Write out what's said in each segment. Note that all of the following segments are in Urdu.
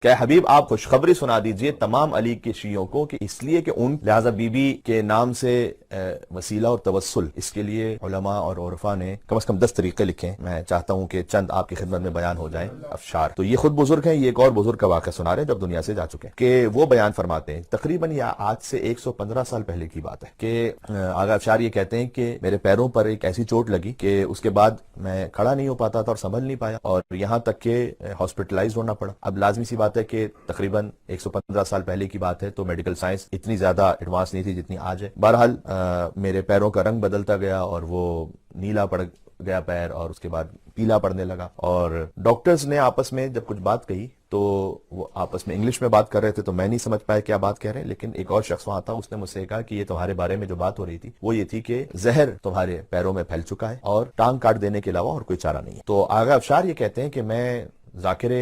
کہ حبیب آپ خوشخبری سنا دیجئے تمام علی کے شیعوں کو کہ اس لیے کہ ان لہذا بی بی کے نام سے وسیلہ اور توسل، اس کے لیے علماء اور عرفاء نے کم از کم 10 طریقے لکھے ہیں. میں چاہتا ہوں کہ چند آپ کی خدمت میں بیان ہو جائیں افشار. تو یہ خود بزرگ ہیں، یہ ایک اور بزرگ کا واقعہ سنا رہے ہیں جب دنیا سے جا چکے ہیں، کہ وہ بیان فرماتے ہیں تقریباً یہ آج سے 115 سال پہلے کی بات ہے کہ آغا افشار یہ کہتے ہیں کہ میرے پیروں پر ایک ایسی چوٹ لگی کہ اس کے بعد میں کھڑا نہیں ہو پاتا تھا اور سنبھل نہیں پایا، اور یہاں تک کہ ہاسپٹلائز ہونا پڑا. اب لازمی سی بات ہے کہ تقریباً 115 سال پہلے کی بات ہے تو میڈیکل سائنس اتنی زیادہ ایڈوانس نہیں تھی جتنی آج ہے. بہرحال میرے پیروں کا رنگ بدلتا گیا اور وہ نیلا پڑ گیا پیر، اور اس کے بعد پیلا پڑنے لگا. اور ڈاکٹرز نے آپس میں جب کچھ بات کہی تو وہ آپس میں انگلش میں بات کر رہے تھے تو میں نہیں سمجھ پایا کیا بات کہہ رہے ہیں، لیکن ایک اور شخص وہاں تھا، اس نے مجھ سے کہا کہ یہ تمہارے بارے میں جو بات ہو رہی تھی وہ یہ تھی کہ زہر تمہارے پیروں میں پھیل چکا ہے اور ٹانگ کاٹ دینے کے علاوہ اور کوئی چارہ نہیں ہے. تو آغا افشار یہ کہتے ہیں کہ میں ذاکر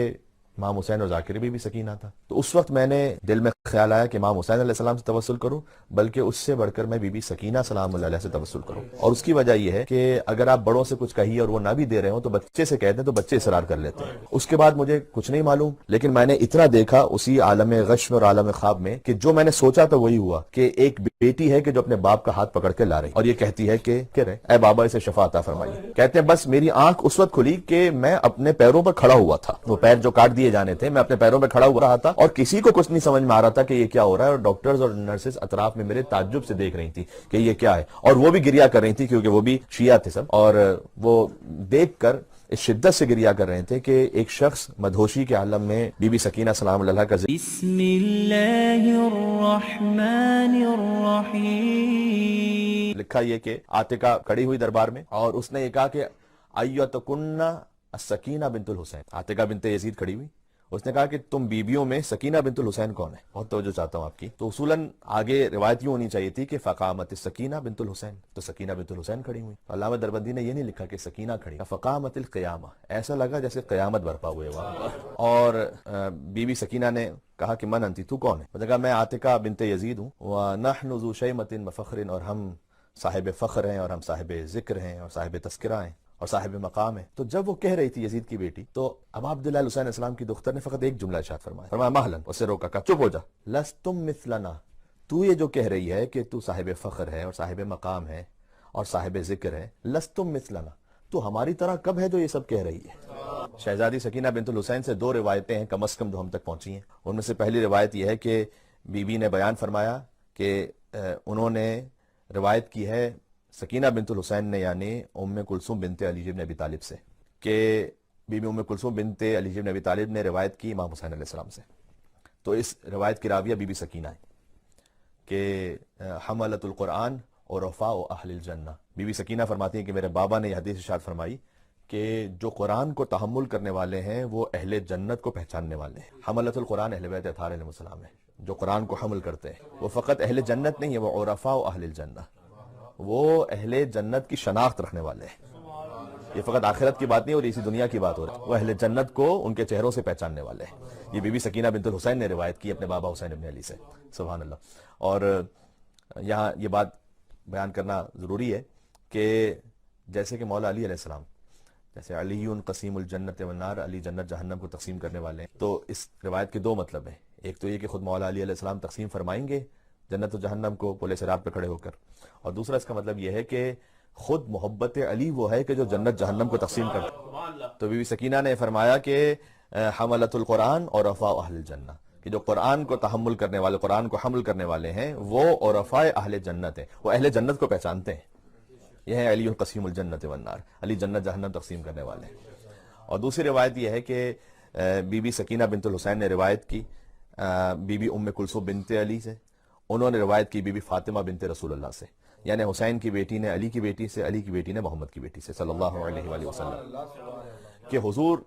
امام حسین اور ذاکر بی بی سکینہ تھا، تو اس وقت میں نے دل میں خیال آیا کہ امام حسین علیہ السلام سے توسل کروں، بلکہ اس سے بڑھ کر میں بی بی سکینہ سلام اللہ علیہ سے توسل کروں. اور اس کی وجہ یہ ہے کہ اگر آپ بڑوں سے کچھ کہیے اور وہ نہ بھی دے رہے ہوں تو بچے سے کہتے ہیں تو بچے اصرار کر لیتے ہیں. اس کے بعد مجھے کچھ نہیں معلوم، لیکن میں نے اتنا دیکھا اسی عالم غش اور عالم خواب میں کہ جو میں نے سوچا تو وہی ہوا کہ ایک بیٹی ہے کہ جو اپنے باپ کا ہاتھ پکڑ کے لا رہی اور یہ کہتی ہے کہ اے بابا اسے شفا عطا فرمائیے. کہتے ہیں بس میری آنکھ اس وقت کھلی کہ میں اپنے پیروں پر کھڑا ہوا تھا، وہ پیر جو کاٹ دیے جانے تھے میں اپنے پیروں پہ کھڑا ہوا رہا تھا اور کسی کو کچھ نہیں سمجھ میں آ رہا تھا کہ یہ کیا ہو رہا ہے، اور ڈاکٹرز اور نرسز اطراف میں میرے تعجب سے دیکھ رہی تھی کہ یہ کیا ہے، اور وہ بھی گریا کر رہی تھی کیونکہ وہ بھی شیعہ تھے سب، اور وہ دیکھ کر اس شدت سے گریا کر رہے تھے کہ ایک شخص مدہوشی کے عالم میں بی بی سکینہ سلام اللہ کا بسم اللہ الرحمن الرحیم لکھا یہ کہ عاتقہ کھڑی ہوئی دربار میں اور اس نے یہ کہا کہ ایتکن السکینہ بنت الحسین. عاتقہ بنت یزید کھڑی ہوئی، اس نے کہا کہ تم بیویوں میں سکینہ بنت الحسین کون ہے؟ بہت توجہ چاہتا ہوں آپ کی. تو اصولاً آگے روایت یوں ہونی چاہیے تھی کہ فقامت السکینہ بنت الحسین، تو سکینہ بنت الحسین کھڑی ہوئی. علامہ دربندی نے یہ نہیں لکھا کہ سکینہ کھڑی، فقامت القیامہ، ایسا لگا جیسے قیامت برپا ہوئے وہاں. اور بی بی سکینہ نے کہا کہ من انتی، تو کون ہے؟ اس نے کہا میں عاتقہ بنت یزید ہوں، ونحن ذو شیمۃ وفخر، اور ہم صاحب فخر ہیں اور ہم صاحب ذکر ہیں اور صاحب تذکرہ ہیں اور صاحب مقام ہے. تو جب وہ کہہ رہی تھی یزید کی بیٹی، تو ابا عبداللہ حسین السلام کی دختر نے فقط ایک جملہ ارشاد فرمایا مہلن، اسے روکا، کہا چپ ہو جا، لستم مثلنا، تو یہ جو کہہ رہی ہے کہ تو صاحب فخر ہے اور صاحب مقام ہے اور صاحب ذکر ہے، لستم مثلنا، تو ہماری طرح کب ہے جو یہ سب کہہ رہی ہے؟ شہزادی سکینہ بنت الحسین سے 2 روایتیں ہیں کم از کم جو ہم تک پہنچی ہیں. ان میں سے پہلی روایت یہ ہے کہ بی بی نے بیان فرمایا کہ انہوں نے روایت کی ہے سکینہ بنت الحسین نے، یعنی ام کلثوم بنت علی بن ابی طالب سے، کہ بی بی ام کلثوم بنت علی بن ابی طالب نے روایت کی امام حسین علیہ السلام سے. تو اس روایت کی راویہ بی بی سکینہ ہے کہ حملت القرآن اور رفاء اہل الجنہ. بی بی سکینہ فرماتی ہیں کہ میرے بابا نے یہ حدیث ارشاد فرمائی کہ جو قرآن کو تحمل کرنے والے ہیں وہ اہل جنت کو پہچاننے والے ہیں. حملت القرآن اہل بیت اطہار علیہ السلام ہے، جو قرآن کو حمل کرتے ہیں وہ فقط اہل جنت نہیں ہے، وہ عرفاء اہل الجنہ، وہ اہل جنت کی شناخت رکھنے والے ہیں. یہ فقط آخرت کی بات نہیں اور اسی دنیا کی بات ہو رہی ہے، وہ اہل جنت کو ان کے چہروں سے پہچاننے والے ہیں. یہ بی بی سکینہ بنت الحسین نے روایت کی اپنے بابا حسین ابن علی سے. سبحان اللہ. اور یہاں یہ بات بیان کرنا ضروری ہے کہ جیسے کہ مولا علی علیہ السلام، جیسے علی قسیم الجنت والنار، علی جنت جہنم کو تقسیم کرنے والے ہیں، تو اس روایت کے 2 مطلب ہیں. ایک تو یہ کہ خود مولا علی علیہ السلام تقسیم فرمائیں گے جنت و جہنم کو پل صراط پہ کھڑے ہو کر، اور دوسرا اس کا مطلب یہ ہے کہ خود محبت علی وہ ہے کہ جو جنت جہنم کو تقسیم کرتا ہے. تو بی بی سکینہ نے فرمایا کہ حملت القرآن اور رفاء اہل الجنہ، کہ جو قرآن کو تحمل کرنے والے، قرآن کو حمل کرنے والے ہیں وہ عرفاء اہل جنت ہیں، وہ اہل جنت کو پہچانتے ہیں. یہ ہے علی قسیم الجنت والنار، علی جنت جہنم تقسیم کرنے والے ہیں. اور دوسری روایت یہ ہے کہ بی بی سکینہ بنت الحسین نے روایت کی بی بی ام کلثوم بنت علی سے، انہوں نے روایت کی بی بی فاطمہ بنت رسول اللہ سے، یعنی حسین کی بیٹی نے علی کی بیٹی سے، علی کی بیٹی نے محمد کی بیٹی سے صلی اللہ علیہ وآلہ وسلم، کہ حضور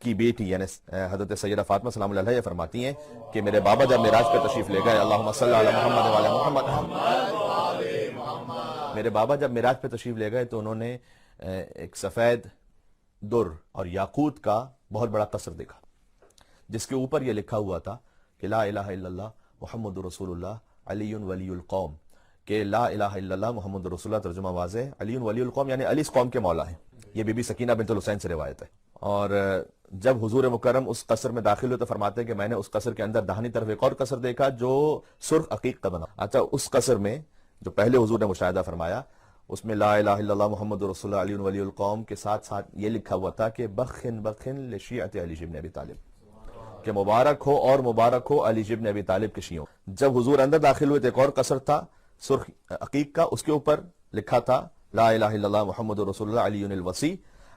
کی بیٹی یعنی حضرت سیدہ فاطمہ سلام اللہ علیہ فرماتی ہیں کہ میرے بابا جب معراج پہ تشریف لے گئے، اللہم صلی علی محمد وعلی محمد، میرے بابا جب معراج پہ تشریف لے گئے تو انہوں نے ایک سفید در اور یاقوت کا بہت بڑا قصر دیکھا جس کے اوپر یہ لکھا ہوا تھا کہ لا الہ الا اللہ محمد رسول اللہ علی ولی القوم، کہ لا الہ الا اللہ محمد رسول اللہ، ترجمہ واضح، علی ولی القوم یعنی علی اس قوم کے مولا ہیں. یہ بی بی سکینہ بنت الحسین سے روایت ہے. اور جب حضور مکرم اس قصر میں داخل ہوئے تو فرماتے ہیں کہ میں نے اس قصر کے اندر داہنی طرف ایک اور قصر دیکھا جو سرخ عقیق کا بنا. اچھا اس قصر میں جو پہلے حضور نے مشاہدہ فرمایا اس میں لا الہ الا اللہ محمد رسول اللہ علی ولی القوم کے ساتھ ساتھ یہ لکھا ہوا تھا کہ بخن بخن لشیعت علی ابن ابی طالب، کہ مبارک ہو اور مبارک ہو علی ابن ابی طالب کے شیعوں. جب حضور اندر داخل ہوئے تو ایک اور قصر تھا سرخ عقیق کا، اس کے اوپر لکھا تھا لا الہ الا اللہ محمد رسول اللہ علی الوصی،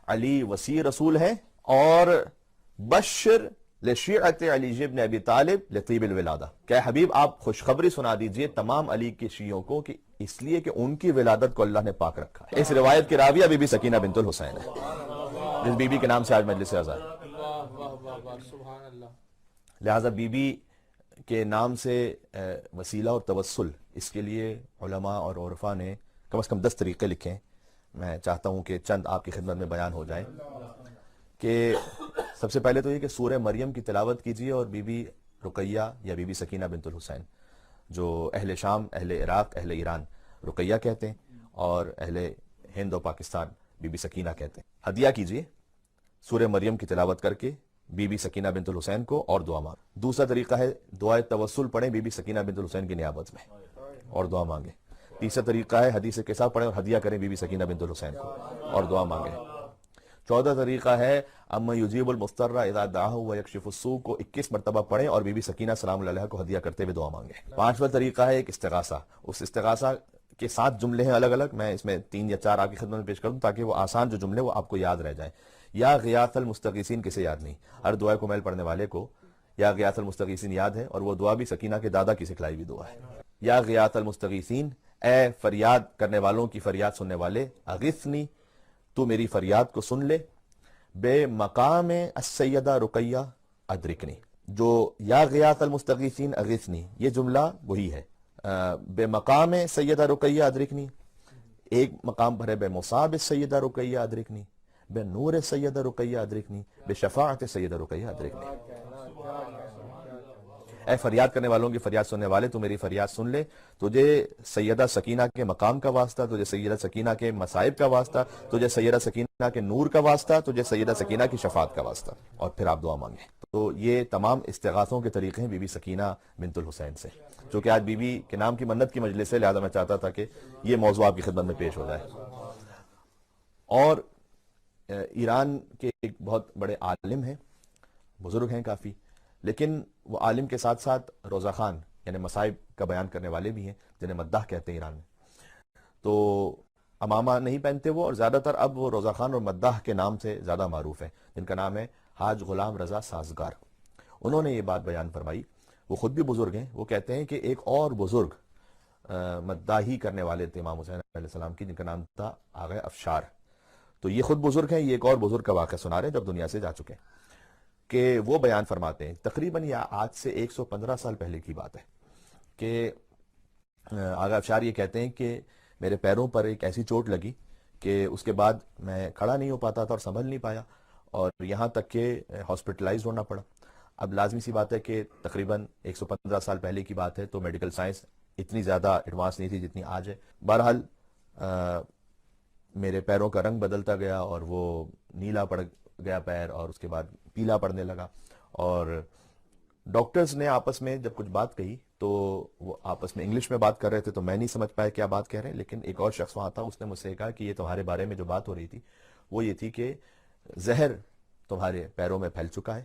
علی وسیع رسول ہے، اور بشر لشیعت علی ابن ابی طالب لطیب الولادہ، کہ حبیب آپ خوشخبری سنا دیجئے تمام علی کے شیعوں کو کہ اس لیے کہ ان کی ولادت کو اللہ نے پاک رکھا ہے. اس روایت کی راویہ بی بی سکینہ بنت الحسین ہے، جس بی بی کے نام سے آج مجلس آزاد. لہذا بی بی کے نام سے وسیلہ اور توسل، اس کے لیے علماء اور عرفاء نے کم از کم 10 طریقے لکھے ہیں. میں چاہتا ہوں کہ چند آپ کی خدمت میں بیان ہو جائیں. کہ سب سے پہلے تو یہ کہ سورہ مریم کی تلاوت کیجیے اور بی بی رقیہ یا بی بی سکینہ بنت الحسین، جو اہل شام، اہل عراق، اہل ایران رقیہ کہتے ہیں، اور اہل ہند و پاکستان بی بی سکینہ کہتے ہیں. ہدیہ کیجیے سورہ مریم کی تلاوت کر کے بی بی سکینہ بنت الحسین کو اور دعا مانگ. دوسرا طریقہ ہے دعائے توسل پڑھیں بی بی سکینہ بنت الحسین کی نیابت میں اور دعا مانگیں. تیسرا طریقہ ہے حدیث قصہ پڑھیں اور ہدیہ کریں بی بی سکینہ بنت الحسین کو اور دعا مانگیں. چوتھا طریقہ ہے اما یجیب المضطر اذا دعاہ ویکشف السوء کو 21 مرتبہ پڑھیں اور بی بی سکینہ سلام اللہ علیہ کو ہدیہ کرتے ہوئے دعا مانگیں. پانچواں طریقہ ہے ایک استغاثہ. اس استغاثہ کے 7 جملے ہیں الگ الگ، میں اس میں 3 یا 4 آپ کی خدمت میں پیش کروں تاکہ وہ آسان جو جملے وہ آپ کو یاد رہ جائیں. یا غیاث المستغیثین کسے یاد نہیں؟ ہر دعائے کو میل پڑھنے والے کو یا غیاث المستغیثین یاد ہے، اور وہ دعا بھی سکینہ کے دادا کی سکھلائی ہوئی دعا ہے. یا غیاث المستغیثین، اے فریاد کرنے والوں کی فریاد سننے والے، اغثنی، تو میری فریاد کو سن لے، بے مقام السیدہ رقیہ ادرکنی. جو یا غیاث المستغیثین اغثنی یہ جملہ وہی ہے. بے مقام سیدہ رقیہ ادرکنی ایک مقام پر ہے، بے مصاب سیدہ رقیہ ادرکنی، بے نور سیدہ رقیہ ادرکنی، بے شفاعت سیدہ رقیہ ادرکنی. اے فریاد کرنے والوں کی فریاد سننے والے، تو میری فریاد سن لے، تجھے سیدہ سکینہ کے مقام کا واسطہ، تجھے سیدہ سکینہ کے مصائب کا واسطہ، تجھے سیدہ سکینہ کے نور کا واسطہ، تجھے سیدہ سکینہ کی شفاعت کا واسطہ، اور پھر آپ دعا مانگیں. تو یہ تمام استغاثوں کے طریقے ہیں بی بی سکینہ بنت الحسین سے، جو کہ آج بی بی کے نام کی منت کی مجلس ہے، لہذا میں چاہتا تھا کہ یہ موضوع آپ کی خدمت میں پیش ہو جائے. اور ایران کے ایک بہت بڑے عالم ہیں، بزرگ ہیں کافی، لیکن وہ عالم کے ساتھ ساتھ روزہ خان یعنی مصائب کا بیان کرنے والے بھی ہیں، جنہیں مداح کہتے ہیں ایران میں. تو امامہ نہیں پہنتے وہ، اور زیادہ تر اب وہ روزہ خان اور مداح کے نام سے زیادہ معروف ہیں، جن کا نام ہے حاج غلام رضا سازگار. انہوں نے یہ بات بیان فرمائی، وہ خود بھی بزرگ ہیں. وہ کہتے ہیں کہ ایک اور بزرگ مداحی کرنے والے تھے امام حسین علیہ السلام کی، جن کا نام تھا آغا افشار. تو یہ خود بزرگ ہیں، یہ ایک اور بزرگ کا واقعہ سنا رہے ہیں جب دنیا سے جا چکے ہیں، کہ وہ بیان فرماتے ہیں تقریباً یہ آج سے 115 سال پہلے کی بات ہے کہ آغا افشار یہ کہتے ہیں کہ میرے پیروں پر ایک ایسی چوٹ لگی کہ اس کے بعد میں کھڑا نہیں ہو پاتا تھا اور سنبھل نہیں پایا، اور یہاں تک کہ ہاسپٹلائز ہونا پڑا. اب لازمی سی بات ہے کہ تقریباً 115 سال پہلے کی بات ہے تو میڈیکل سائنس اتنی زیادہ ایڈوانس نہیں تھی جتنی آج ہے. بہرحال میرے پیروں کا رنگ بدلتا گیا اور وہ نیلا پڑ گیا پیر، اور اس کے بعد پیلا پڑنے لگا. اور ڈاکٹرز نے آپس میں جب کچھ بات کہی تو وہ آپس میں انگلش میں بات کر رہے تھے تو میں نہیں سمجھ پایا کیا بات کہہ رہے ہیں، لیکن ایک اور شخص وہاں تھا، اس نے مجھ سے کہا کہ یہ تمہارے بارے میں جو بات ہو رہی تھی وہ یہ تھی کہ زہر تمہارے پیروں میں پھیل چکا ہے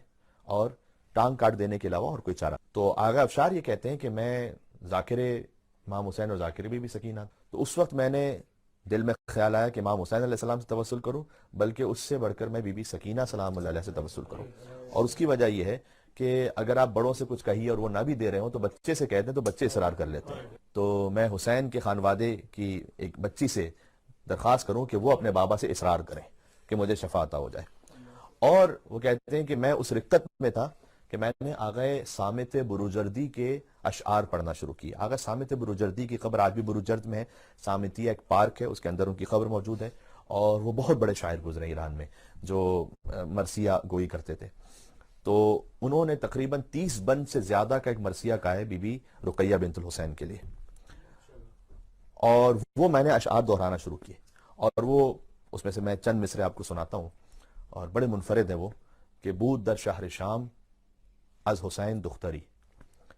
اور ٹانگ کاٹ دینے کے علاوہ اور کوئی چارہ. تو آغا افشار یہ کہتے ہیں کہ میں ذاکر امام حسین اور ذاکر بی بی سکینہ، تو اس وقت میں نے دل میں خیال آیا کہ امام حسین علیہ السلام سے توسل کروں، بلکہ اس سے بڑھ کر میں بی بی سکینہ سلام اللہ علیہ سے توسل کروں. اور اس کی وجہ یہ ہے کہ اگر آپ بڑوں سے کچھ کہیے اور وہ نہ بھی دے رہے ہوں تو بچے سے کہتے ہیں تو بچے اصرار کر لیتے ہیں. تو میں حسین کے خانوادے کی ایک بچی سے درخواست کروں کہ وہ اپنے بابا سے اصرار کریں کہ مجھے شفا عطا ہو جائے. اور وہ کہتے ہیں کہ میں اس رقت میں تھا کہ میں نے آغا صامت بروجردی کے اشعار پڑھنا شروع کی. آغا صامت بروجردی کی قبر آج بھی بروجرد میں ہے، صامتیہ ایک پارک ہے، اس کے اندر ان کی قبر موجود ہے، اور وہ بہت بڑے شاعر گزرے ایران میں جو مرثیہ گوئی کرتے تھے. تو انہوں نے تقریباً 30 بند سے زیادہ کا ایک مرثیہ کہا ہے بی بی رقیہ بنت الحسین کے لیے، اور وہ میں نے اشعار دہرانا شروع کیے. اور وہ اس میں سے میں چند مصرے آپ کو سناتا ہوں، اور بڑے منفرد ہیں وہ. کہ بود در شہر شام از حسین دختری،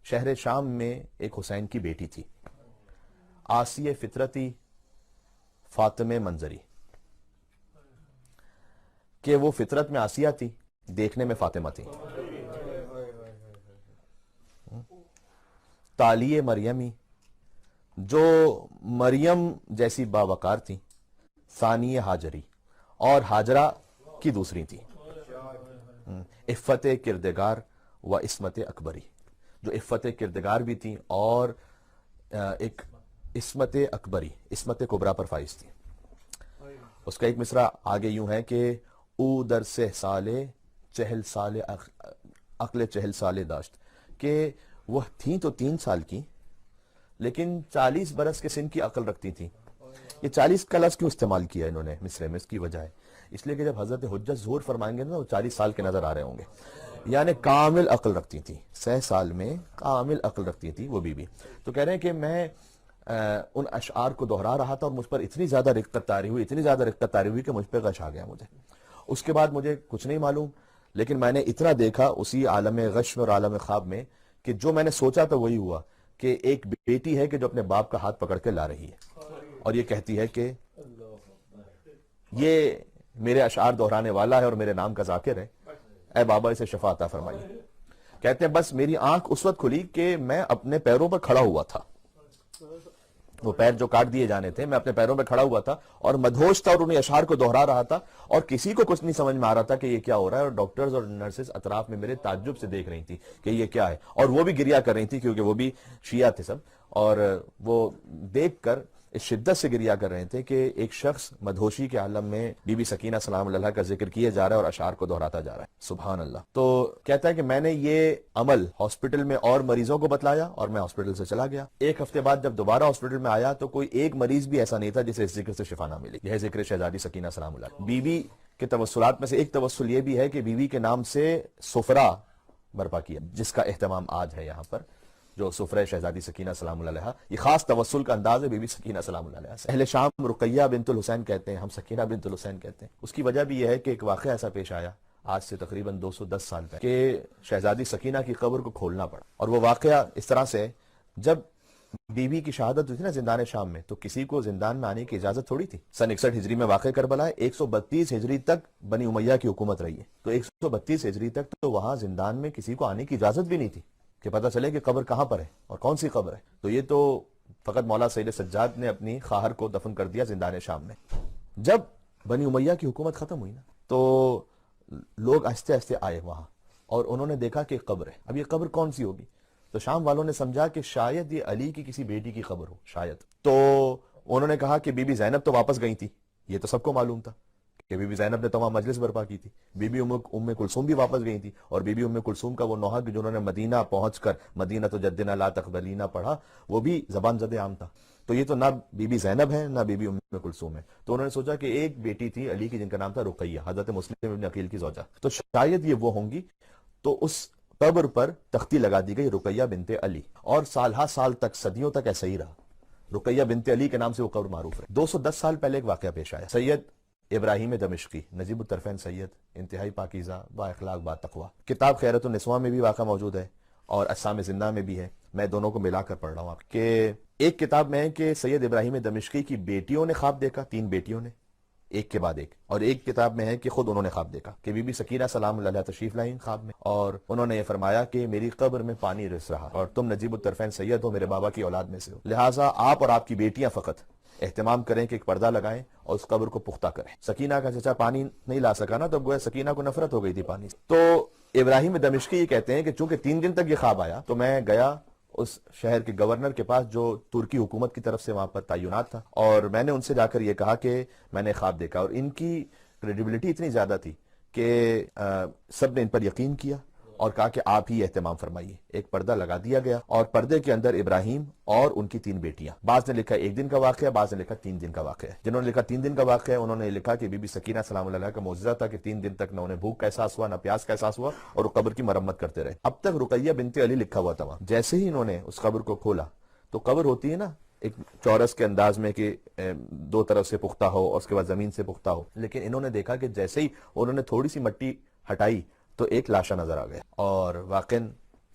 شہر شام میں ایک حسین کی بیٹی تھی، آسی فطرتی فاطمہ منظری، کہ وہ فطرت میں آسیہ تھی، دیکھنے میں فاطمہ تھی، تالیہ مریمی، جو مریم جیسی باوقار تھی، ثانی حاجری، اور حاجرہ کی دوسری تھی، عفت کردگار و عصمت اکبری، جو عفت کردگار بھی تھی اور ایک عصمت اکبری، عصمت کبریٰ پر فائز تھی۔ اس کا ایک مصرع آگے یوں ہے کہ او در 6 سال چہل سال عقل 40 سال داشت، کہ وہ تھیں تو 3 سال کی لیکن 40 برس کے سن کی عقل رکھتی تھیں۔ یہ 40 کا لفظ کیوں استعمال کیا انہوں نے مصرع میں؟ اس کی وجہ ہے اس لیے کہ جب حضرت حجت ظہور فرمائیں گے نا وہ 40 سال کے نظر آ رہے ہوں گے، یعنی کامل عقل رکھتی تھی، 6 سال میں کامل عقل رکھتی تھی وہ بی بی۔ تو کہہ رہے ہیں کہ میں ان اشعار کو دہرا رہا تھا اور مجھ پر اتنی زیادہ رقت طاری ہوئی کہ مجھ پہ غش آ گیا مجھے۔ اس کے بعد مجھے کچھ نہیں معلوم، لیکن میں نے اتنا دیکھا اسی عالم غش میں اور عالم خواب میں کہ جو میں نے سوچا تھا وہی ہوا، کہ ایک بیٹی ہے کہ جو اپنے باپ کا ہاتھ پکڑ کے لا رہی ہے اور یہ کہتی ہے کہ یہ میرے اشعار دہرانے والا ہے اور میرے نام کا ذاکر ہے، اے بابا اسے شفا عطا فرمائیے۔ کہتے ہیں بس میری آنکھ اس وقت کھلی کہ میں اپنے پیروں پر کھڑا ہوا تھا، وہ پیر جو کاٹ دیے جانے تھے، میں اپنے پیروں پہ کھڑا ہوا تھا اور مدہوش تھا اور انہیں اشعار کو دہرا رہا تھا، اور کسی کو کچھ نہیں سمجھ میں آ رہا تھا کہ یہ کیا ہو رہا ہے، اور ڈاکٹرز اور نرسز اطراف میں میرے تعجب سے دیکھ رہی تھی کہ یہ کیا ہے، اور وہ بھی گریا کر رہی تھی کیونکہ وہ بھی شیعہ تھے سب، اور وہ دیکھ کر اس شدت سے گریا کر رہے تھے کہ ایک شخص مدہوشی کے عالم میں بی بی سکینہ سلام اللہ کا ذکر کیے جا رہا ہے اور اشعار کو دہراتا جا رہا ہے، سبحان اللہ۔ تو کہتا ہے کہ میں نے یہ عمل ہاسپٹل میں اور مریضوں کو بتلایا اور میں ہاسپٹل سے چلا گیا۔ 1 ہفتے بعد جب دوبارہ ہاسپٹل میں آیا تو کوئی ایک مریض بھی ایسا نہیں تھا جسے اس ذکر سے شفا نہ ملی۔ یہ ذکر شہزادی سکینہ سلام اللہ۔ بی بی کے توسلات میں سے ایک توسل یہ بھی ہے کہ بی بی کے نام سے سفرہ برپا کیا، جس کا اہتمام آج ہے یہاں پر، جو سفرہ شہزادی سکینہ سلام اللہ علیہا، یہ خاص توسل کا انداز ہے بی بی سکینہ سلام اللہ علیہا سے۔ اہل شام رقیہ بنت الحسین کہتے ہیں، ہم سکینہ بنت الحسین کہتے ہیں۔ اس کی وجہ بھی یہ ہے کہ ایک واقعہ ایسا پیش آیا آج سے تقریباً 210 سال پہلے کہ شہزادی سکینہ کی قبر کو کھولنا پڑا، اور وہ واقعہ اس طرح سے جب بی بی کی شہادت ہوئی تھی نا زندان شام میں، تو کسی کو زندان میں آنے کی اجازت تھوڑی تھی۔ سن 61 ہجری میں واقع کربلا ہے، 132 ہجری تک بنی امیہ کی حکومت رہی ہے، تو 132 ہجری تک تو وہاں زندان میں کسی کو آنے کی اجازت بھی نہیں تھی کہ پتہ چلے کہ قبر کہاں پر ہے اور کون سی قبر ہے۔ تو یہ تو فقط مولا سید سجاد نے اپنی خواہر کو دفن کر دیا زندان شام میں۔ جب بنی امیہ کی حکومت ختم ہوئی نا تو لوگ آہستہ آہستہ آئے وہاں اور انہوں نے دیکھا کہ قبر ہے۔ اب یہ قبر کون سی ہوگی؟ تو شام والوں نے سمجھا کہ شاید یہ علی کی کسی بیٹی کی قبر ہو، شاید۔ تو انہوں نے کہا کہ بی بی زینب تو واپس گئی تھی، یہ تو سب کو معلوم تھا کہ بی بی زینب نے تمام مجلس برپا کی تھی، بی بی ام کلثوم بھی واپس گئی تھی، اور بی بی ام کلثوم کا وہ نوحہ جنہوں نے مدینہ پہنچ کر مدینہ تو جدنا لا تقبلینا پڑھا، وہ بھی زبان زد عام تھا۔ تو یہ تو نہ بی بی زینب ہے نہ بی بی ام کلثوم ہے۔ تو انہوں نے سوچا کہ ایک بیٹی تھی علی کی جن کا نام تھا رقیہ، حضرت مسلم ابن عقیل کی زوجہ، تو شاید یہ وہ ہوں گی۔ تو اس قبر پر تختی لگا دی گئی رقیہ بنت علی، اور سالہ سال تک، صدیوں تک ایسا ہی رہا، رقیہ بنت علی کے نام سے وہ قبر معروف ہے۔ 210 سال پہلے ایک واقعہ پیش آیا۔ سید ابراہیم دمشقی، نجیب الطرفین سید، انتہائی پاکیزہ، با اخلاق، با تقویٰ، کتاب خیرۃ النسواں میں بھی واقعہ موجود ہے اور اسام زندہ میں بھی ہے، میں دونوں کو ملا کر پڑھ رہا ہوں کہ ایک کتاب میں ہے کہ سید ابراہیم دمشقی کی بیٹیوں نے خواب دیکھا، 3 بیٹیوں نے، ایک کے بعد ایک، اور ایک کتاب میں ہے کہ خود انہوں نے خواب دیکھا کہ بی بی سکینہ سلام اللہ علیہا تشریف لائیں خواب میں، اور انہوں نے یہ فرمایا کہ میری قبر میں پانی رس رہا اور تم نجیب الطرفین سید ہو، میرے بابا کی اولاد میں سے ہو، لہٰذا آپ اور آپ کی بیٹیاں فقط اہتمام کریں کہ ایک پردہ لگائیں اور اس قبر کو پختہ کریں۔ سکینہ کا چچا پانی نہیں لا سکا نا، تو گویا سکینہ کو نفرت ہو گئی تھی پانی سے۔ تو ابراہیم دمشقی یہ کہتے ہیں کہ چونکہ 3 دن تک یہ خواب آیا تو میں گیا اس شہر کے گورنر کے پاس جو ترکی حکومت کی طرف سے وہاں پر تعینات تھا، اور میں نے ان سے جا کر یہ کہا کہ میں نے خواب دیکھا، اور ان کی کریڈیبلٹی اتنی زیادہ تھی کہ سب نے ان پر یقین کیا اور کہا کہ آپ ہی اہتمام فرمائیے۔ ایک پردہ لگا دیا گیا اور پردے کے اندر ابراہیم اور ان کی 3 بیٹیاں، بعض نے لکھا 1 دن کا واقعہ، بعض نے لکھا 3 دن کا واقعہ۔ جنہوں نے لکھا 3 دن کا واقعہ انہوں نے لکھا کہ بی بی سکینہ سلام اللہ علیہا کا معجزہ تھا کہ 3 دن تک نہ انہیں بھوک کا احساس ہوا نہ پیاس کا احساس ہوا، اور وہ قبر کی مرمت کرتے رہے۔ اب تک رقیہ بنت علی لکھا ہوا تھا وہاں۔ جیسے ہی انہوں نے اس قبر کو کھولا تو قبر ہوتی ہے نا ایک چورس کے انداز میں کہ 2 طرف سے پختہ ہو اور اس کے بعد زمین سے پختہ ہو، لیکن انہوں نے دیکھا کہ جیسے ہی انہوں نے تھوڑی سی مٹی ہٹائی تو ایک لاشا نظر آ گیا. اور واقعاً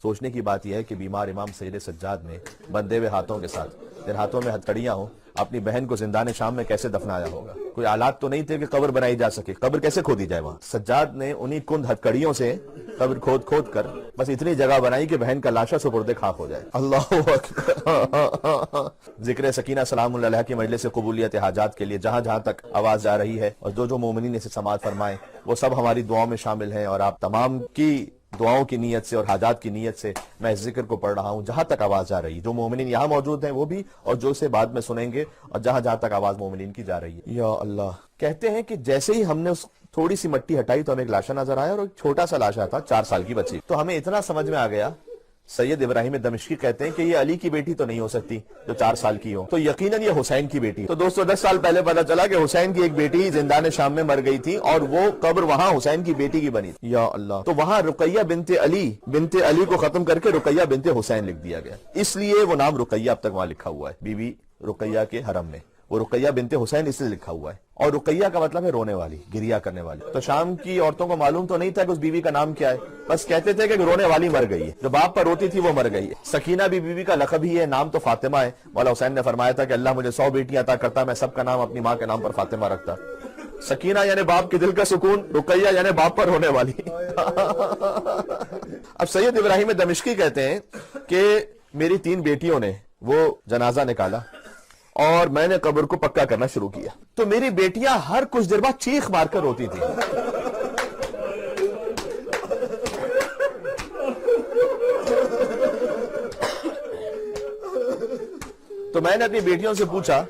سوچنے کی بات یہ ہے کہ بیمار امام سید سجاد نے بندے ہوئے ہاتھوں کے ساتھ، جن ہاتھوں میں ہتھکڑیاں ہوں، اپنی بہن کو زندان شام میں کیسے دفنایا ہوگا. کوئی آلات تو نہیں تھے کہ قبر بنائی جا سکے، قبر کیسے کھودی جائے وہاں. سجاد نے انہی کند ہتھکڑیوں سے قبر کھود کھود کر بس اتنی جگہ بنائی کہ بہن کا لاشا سپرد خاک ہو جائے. اللہ اکبر. ذکر سکینہ سلام اللہ علیہ کی مجلس قبولیت حاجات کے لیے جہاں جہاں تک آواز جا رہی ہے، اور جو مومنین اسے سماعت فرمائیں، وہ سب ہماری دعاؤں میں شامل ہیں. اور آپ تمام کی دعاؤں کی نیت سے اور حاجات کی نیت سے میں اس ذکر کو پڑھ رہا ہوں جہاں تک آواز جا رہی ہے. جو مومنین یہاں موجود ہیں وہ بھی، اور جو اسے بعد میں سنیں گے، اور جہاں جہاں تک آواز مومنین کی جا رہی ہے. یا اللہ. کہتے ہیں کہ جیسے ہی ہم نے اس تھوڑی سی مٹی ہٹائی تو ہمیں ایک لاشا نظر آیا، اور ایک چھوٹا سا لاشا تھا 4 سال کی بچی. تو ہمیں اتنا سمجھ میں آ گیا، سید ابراہیم دمشقی کہتے ہیں کہ یہ علی کی بیٹی تو نہیں ہو سکتی جو 4 سال کی ہو، تو یقیناً یہ حسین کی بیٹی. تو دوستو 10 سال پہلے پتا چلا کہ حسین کی ایک بیٹی زندان شام میں مر گئی تھی، اور وہ قبر وہاں حسین کی بیٹی کی بنی تھی. یا اللہ. تو وہاں رقیہ بنت علی کو ختم کر کے رقیہ بنت حسین لکھ دیا گیا، اس لیے وہ نام رقیہ اب تک وہاں لکھا ہوا ہے. بی بی رقیہ کے حرم میں وہ رقیہ بنت حسین اس لیے لکھا ہوا ہے. اور رقیہ کا مطلب ہے رونے والی، گریا کرنے والی. تو شام کی عورتوں کو معلوم تو نہیں تھا کہ اس بیوی کا نام کیا ہے، بس کہتے تھے کہ رونے والی مر گئی ہے، جو باپ پر روتی تھی وہ مر گئی ہے. سکینہ بھی بیوی کا لقب ہی ہے، نام تو فاطمہ ہے. مولا حسین نے فرمایا تھا کہ اللہ مجھے 100 بیٹیاں عطا کرتا، میں سب کا نام اپنی ماں کے نام پر فاطمہ رکھتا. سکینہ یعنی باپ کے دل کا سکون، رقیہ یعنی باپ پر رونے والی. اب سید ابراہیم دمشقی کہتے ہیں کہ میری 3 بیٹیوں نے وہ جنازہ نکالا، اور میں نے قبر کو پکا کرنا شروع کیا. تو میری بیٹیاں ہر کچھ دیر بعد چیخ مار کر روتی تھی. تو میں نے اپنی بیٹیوں سے پوچھا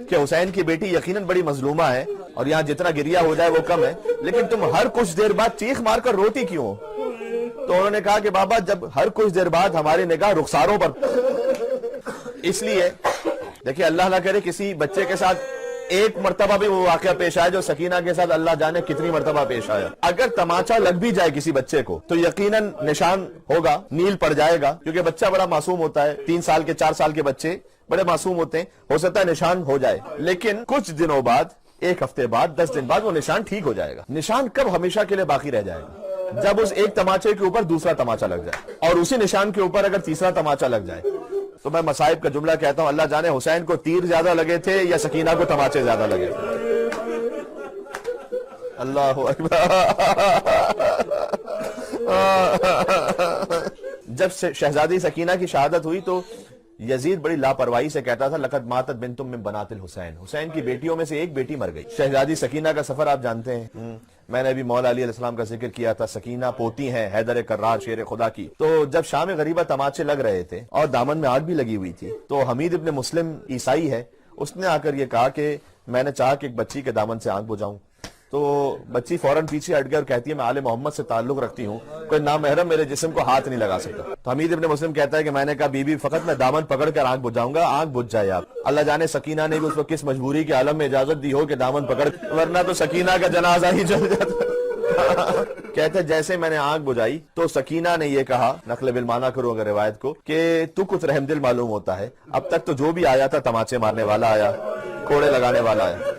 کہ حسین کی بیٹی یقیناً بڑی مظلومہ ہے، اور یہاں جتنا گریا ہو جائے وہ کم ہے، لیکن تم ہر کچھ دیر بعد چیخ مار کر روتی کیوں ہو؟ تو انہوں نے کہا کہ بابا جب ہر کچھ دیر بعد ہماری نگاہ رخساروں پر، اس لیے دیکھیں اللہ نہ کرے کسی بچے کے ساتھ ایک مرتبہ بھی وہ واقعہ پیش آئے جو سکینہ کے ساتھ اللہ جانے کتنی مرتبہ پیش آیا. اگر تماچا لگ بھی جائے کسی بچے کو تو یقیناً نشان ہوگا، نیل پڑ جائے گا، کیونکہ بچہ بڑا معصوم ہوتا ہے. 3 سال کے 4 سال کے بچے بڑے معصوم ہوتے ہیں، ہو سکتا ہے نشان ہو جائے، لیکن کچھ دنوں بعد، 1 ہفتے بعد، 10 دن بعد وہ نشان ٹھیک ہو جائے گا. نشان کب ہمیشہ کے لیے باقی رہ جائے گا؟ جب اس ایک تماچے کے اوپر دوسرا تماچا لگ جائے، اور اسی نشان کے اوپر اگر تیسرا تماچا لگ جائے. تو میں مصائب کا جملہ کہتا ہوں، اللہ جانے حسین کو تیر زیادہ لگے تھے یا سکینہ کو تماچے زیادہ لگے. اللہ اکبر. جب شہزادی سکینہ کی شہادت ہوئی تو یزید بڑی لاپرواہی سے کہتا تھا لقد ماتت بنتم من بنات الحسین، حسین کی بیٹیوں میں سے ایک بیٹی مر گئی. شہزادی سکینہ کا سفر آپ جانتے ہیں، میں نے ابھی مولا علی علیہ السلام کا ذکر کیا تھا. سکینہ پوتی ہیں حیدر کرار شیر خدا کی. تو جب شام غریبہ تماچے لگ رہے تھے اور دامن میں آگ بھی لگی ہوئی تھی، تو حمید ابن مسلم عیسائی ہے، اس نے آ کر یہ کہا کہ میں نے چاہا کہ ایک بچی کے دامن سے آگ بجھاؤں. تو بچی فوراً پیچھے ہٹ گئی اور کہتی ہے میں آل محمد سے تعلق رکھتی ہوں، کوئی نامحرم میرے جسم کو ہاتھ نہیں لگا سکتا. تو حمید ابن مسلم کہتا ہے کہ میں نے کہا بی بی فقط میں دامن پکڑ کر آنکھ بجھاؤں گا، آنکھ بجھ جائے آپ. اللہ جانے سکینہ نے بھی اس کو کس مجبوری کے عالم میں اجازت دی ہو کہ دامن پکڑ، ورنہ تو سکینہ کا جنازہ ہی چل جاتا. کہتے جیسے میں نے آنکھ بجھائی تو سکینہ نے یہ کہا، نقل بالمعنی کرو اگر روایت کو، کہ تو کچھ رحم دل معلوم ہوتا ہے، اب تک تو جو بھی آیا تھا تماچے مارنے والا آیا، کوڑے لگانے والا آیا،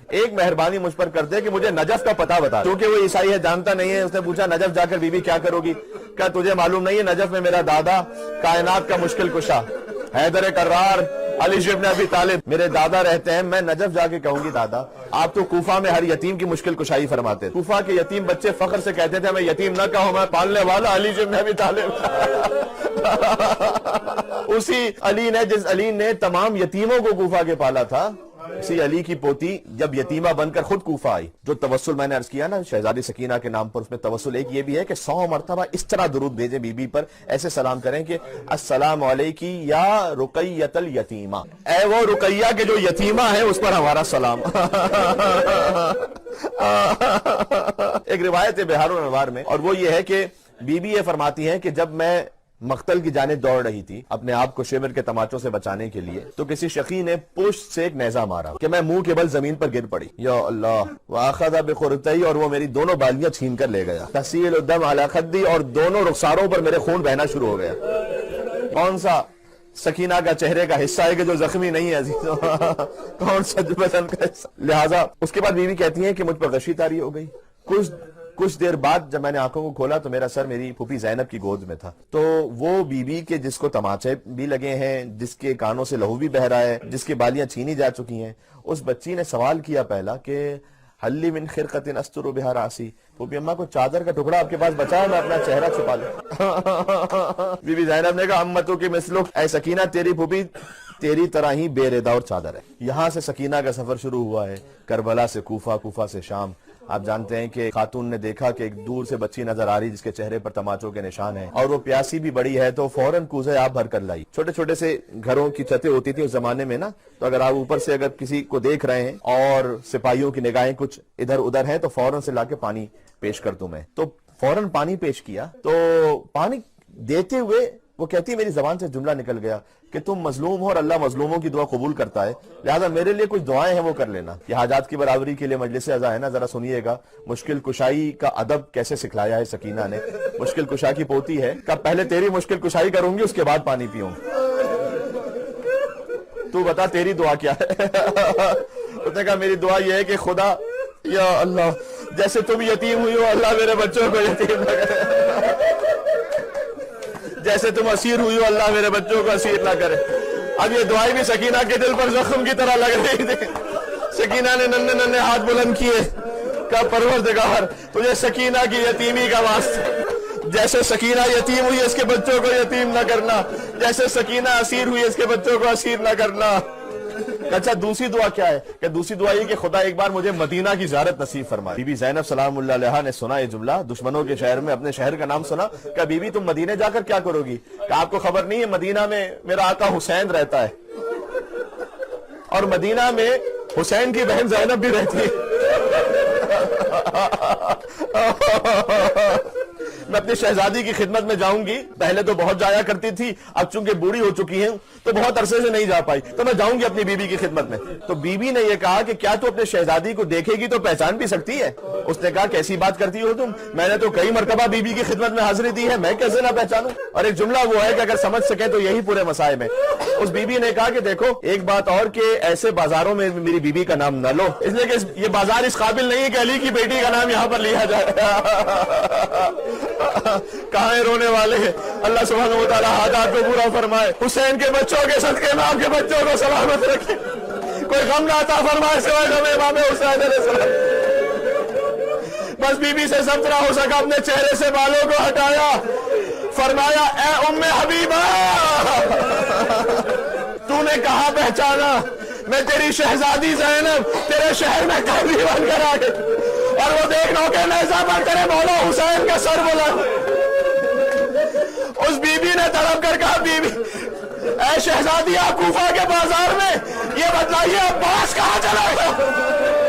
ایک مہربانی مجھ پر کر دے کہ مجھے نجف کا پتہ بتا. کیونکہ وہ عیسائی ہے، جانتا نہیں ہے. اس نے پوچھا نجف جا کر بی بی کیا کرو گی؟ کہا تجھے معلوم نہیں ہے نجف میں میرا دادا کائنات کا مشکل کشا حیدر کرار علی ابن ابی طالب میرے دادا رہتے ہیں. میں نجف جا کے کہوں گی دادا آپ تو کوفہ میں ہر یتیم کی مشکل کشائی فرماتے. کوفہ کے یتیم بچے فخر سے کہتے تھے میں یتیم نہ کہوں، میں پالنے والا علی ابن ابی طالب. اسی علی نے، جس علی نے تمام یتیموں کو کوفہ کے پالا تھا، اسی علی کی پوتی جب یتیمہ بن کر خود کوفہ آئی. جو توسل میں نے عرض کیا نا شہزادی سکینہ کے نام پر، اس میں توسل ایک یہ بھی ہے کہ 100 مرتبہ اس طرح درود بھیجیں بی بی پر، ایسے سلام کریں کہ السلام علیکی یا رقیۃ الیتیمہ، اے وہ رقیہ کے جو یتیمہ ہے اس پر ہمارا سلام. ایک روایت ہے بہار الانوار میں، اور وہ یہ ہے کہ بی بی یہ فرماتی ہیں کہ جب میں مقتل کی جانب دوڑ رہی تھی اپنے آپ کو شمر کے تماچوں سے بچانے کے لیے، تو کسی شقی نے پشت سے ایک نیزہ مارا کہ میں منہ کے بل زمین پر گر پڑی. یا اللہ. وَأَخَذَ بِخُرْتَيْ، اور وہ میری دونوں بالیاں چھین کر لے گیا. تَسِيلُ الدَّمْ عَلَى خَدِّي، اور دونوں رخساروں پر میرے خون بہنا شروع ہو گیا. کون سا سکینہ کا چہرے کا حصہ ہے کہ جو زخمی نہیں ہے عزیزوں؟ کون سا بدن کا حصہ؟ لہٰذا اس کے بعد بیوی کہتی ہیں کہ مجھ پر غشی طاری ہو گئی. کچھ کچھ دیر بعد جب میں نے آنکھوں کو کھولا تو میرا سر میری پھوپھی زینب کی گود میں تھا. تو وہ بیوی کے جس کو تماچے بھی لگے ہیں, جس کے کانوں سے لہو بھی بہ رہا ہے, جس کی بالیاں چھینی جا چکی ہیں, اس بچی نے سوال کیا پہلا کہ حلی من خرقت استر بہا راسی, پھوپھی اماں کو چادر کا ٹکڑا آپ کے پاس بچا ہے, میں اپنا چہرہ چھپا لوں. بی بی زینب نے کہا امتوں کی مثلک, اے سکینہ تیری پھوپھی تیری طرح ہی بے ردا اور چادر ہے. یہاں سے سکینہ کا سفر شروع ہوا ہے, کربلا سے کوفہ, کوفہ سے شام. آپ جانتے ہیں کہ خاتون نے دیکھا کہ ایک دور سے بچی نظر آ رہی جس کے چہرے پر تماچوں کے نشان ہیں, اور وہ پیاسی بھی بڑی ہے, تو فوراً کوزے آپ بھر کر لائی. چھوٹے چھوٹے سے گھروں کی چھتیں ہوتی تھی اس زمانے میں نا, تو اگر آپ اوپر سے اگر کسی کو دیکھ رہے ہیں اور سپاہیوں کی نگاہیں کچھ ادھر ادھر ہیں تو فوراً سے لا کے پانی پیش کر دوں میں. تو فوراً پانی پیش کیا, تو پانی دیتے ہوئے وہ کہتی ہے, میری زبان سے جملہ نکل گیا کہ تم مظلوم ہو اور اللہ مظلوموں کی دعا قبول کرتا ہے, لہذا میرے لیے کچھ دعائیں ہیں وہ کر لینا. یہ حاجات کی برابری کے لیے مجلس اعزا ہے نا, ذرا سنیے گا مشکل کشائی کا ادب کیسے سکھلایا ہے سکینہ نے. مشکل کشا کی پوتی ہے, کہ پہلے تیری مشکل کشائی کروں گی اس کے بعد پانی پیوں. تو بتا تیری دعا کیا ہے؟ اس نے کہا میری دعا یہ ہے کہ خدا یا اللہ جیسے تم یتیم ہوئی ہو اللہ میرے بچوں کو یتیم نہ کرے, جیسے تم اسیر ہوئی ہو اللہ میرے بچوں کو اسیر نہ کرے. اب یہ دعائیں بھی سکینہ کے دل پر زخم کی طرح لگ رہی تھی. سکینہ نے ننھے ننھے ہاتھ بلند کیے, کہا پروردگار تجھے سکینہ کی یتیمی کا واسطہ, جیسے سکینہ یتیم ہوئی اس کے بچوں کو یتیم نہ کرنا, جیسے سکینہ اسیر ہوئی اس کے بچوں کو اسیر نہ کرنا. اچھا دوسری دعا کیا ہے؟ کہ دوسری دعا یہ کہ خدا ایک بار مجھے مدینہ کی زیارت نصیب فرما. بی بی زینب سلام اللہ علیہا نے سنا یہ جملہ, دشمنوں کے شہر میں اپنے شہر کا نام سنا, کہ بی بی تم مدینہ جا کر کیا کرو گی؟ کہ آپ کو خبر نہیں ہے مدینہ میں میرا آقا حسین رہتا ہے, اور مدینہ میں حسین کی بہن زینب بھی رہتی ہے. میں اپنی شہزادی کی خدمت میں جاؤں گی, پہلے تو بہت جایا کرتی تھی, اب چونکہ بوڑھی ہو چکی ہیں تو بہت عرصے سے نہیں جا پائی, تو میں جاؤں گی اپنی بیوی کی خدمت میں. تو بیوی نے یہ کہا کہ کیا تو اپنے شہزادی کو دیکھے گی تو پہچان بھی سکتی ہے؟ اس نے کہا کیسی بات کرتی ہو تم, میں نے تو کئی مرتبہ بیوی کی خدمت میں حاضری دی ہے, میں کیسے نہ پہچانوں. اور ایک جملہ وہ ہے کہ اگر سمجھ سکیں تو یہی پورے مسائل میں. اس بیوی نے کہا کہ دیکھو ایک بات اور, کہ ایسے بازاروں میں میری بیوی کا نام نہ لو, اس لیے کہ یہ بازار اس قابل نہیں ہے کہ علی کی بیٹی کا نام یہاں پر لیا جائے. کہاں ہیں رونے والے ہیں, اللہ سبحانہ و تعالیٰ حاجات کو پورا فرمائے. حسین کے بچوں کے صدقے میں آپ کے بچوں کو سلامت رکھے, کوئی غم نہ عطا فرمائے سوائے غم امام حسین علیہ السلام. بس بی بی سے جتنا ہو سکا اپنے چہرے سے بالوں کو ہٹایا, فرمایا اے ام حبیبہ تو نے کہاں پہچانا, میں تیری شہزادی زینب تیرے شہر میں قیدی بن کر آ گئی, اور وہ دیکھ لو کہ نیزہ پر تیرے مولا حسین کا سر بلند. اس بی بی نے تڑپ کر کہا بی بی اے شہزادی آپ کوفہ کے بازار میں یہ بتلائیے عباس کہاں چلا گیا؟